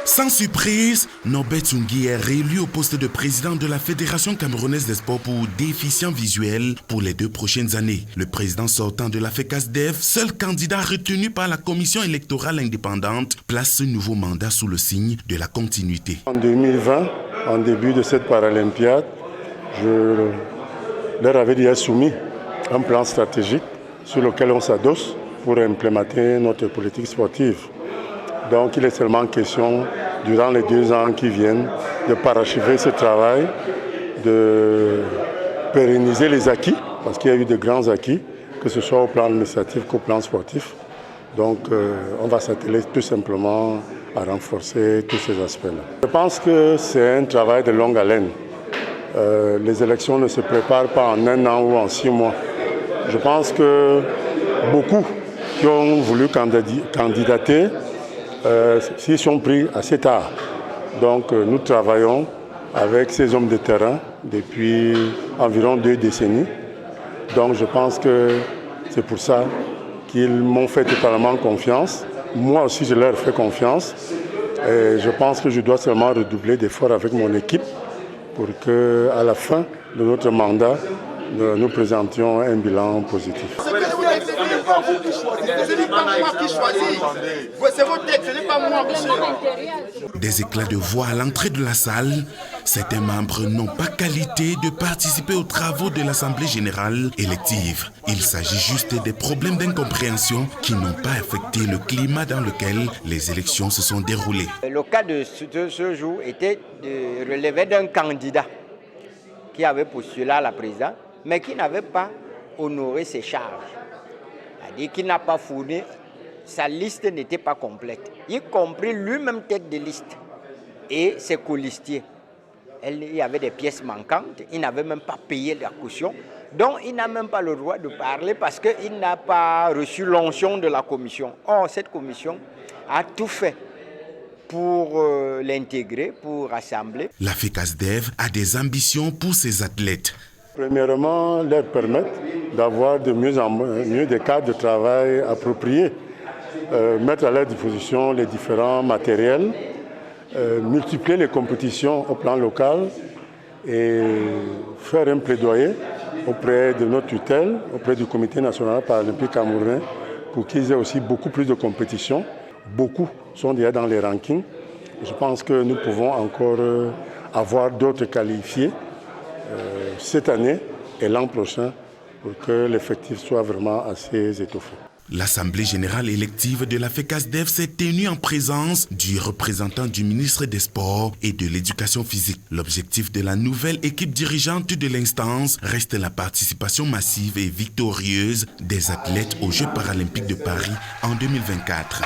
Sans surprise, Norbert Tsungui est réélu au poste de président de la Fédération camerounaise des sports pour déficients visuels pour les 2 prochaines années. Le président sortant de la FECASDEF, seul candidat retenu par la commission électorale indépendante, place ce nouveau mandat sous le signe de la continuité. En 2020, en début de cette Paralympiade, je leur avais déjà soumis un plan stratégique sur lequel on s'adosse pour implémenter notre politique sportive. Donc il est seulement question, durant les 2 ans qui viennent, de parachever ce travail, de pérenniser les acquis, parce qu'il y a eu de grands acquis, que ce soit au plan administratif qu'au plan sportif. Donc on va s'atteler tout simplement à renforcer tous ces aspects-là. Je pense que c'est un travail de longue haleine. Les élections ne se préparent pas en 1 an ou en 6 mois. Je pense que beaucoup qui ont voulu candidater s'y sont pris assez tard. Donc nous travaillons avec ces hommes de terrain depuis environ 2 décennies. Donc je pense que c'est pour ça qu'ils m'ont fait totalement confiance. Moi aussi je leur fais confiance. Et je pense que je dois seulement redoubler d'efforts avec mon équipe pour qu'à la fin de notre mandat, nous présentions un bilan positif. Des éclats de voix à l'entrée de la salle, certains membres n'ont pas qualité de participer aux travaux de l'Assemblée générale élective. Il s'agit juste des problèmes d'incompréhension qui n'ont pas affecté le climat dans lequel les élections se sont déroulées. Le cas de ce jour était de relever d'un candidat qui avait postulé à la présidence, mais qui n'avait pas honoré ses charges. C'est-à-dire qu'il n'a pas fourni, sa liste n'était pas complète, y compris lui-même tête de liste et ses colistiers. Il y avait des pièces manquantes, il n'avait même pas payé la caution, donc il n'a même pas le droit de parler parce qu'il n'a pas reçu l'onction de la commission. Or, cette commission a tout fait pour l'intégrer, pour rassembler. La FECASDEF a des ambitions pour ses athlètes. Premièrement, leur permettre d'avoir de mieux en mieux des cadres de travail appropriés, mettre à leur disposition les différents matériels, multiplier les compétitions au plan local et faire un plaidoyer auprès de notre tutelle, auprès du Comité national paralympique camerounais, pour qu'ils aient aussi beaucoup plus de compétitions. Beaucoup sont déjà dans les rankings. Je pense que nous pouvons encore avoir d'autres qualifiés cette année et l'an prochain pour que l'effectif soit vraiment assez étoffé. L'Assemblée générale élective de la FECASDEF s'est tenue en présence du représentant du ministre des Sports et de l'Éducation physique. L'objectif de la nouvelle équipe dirigeante de l'instance reste la participation massive et victorieuse des athlètes aux Jeux paralympiques de Paris en 2024.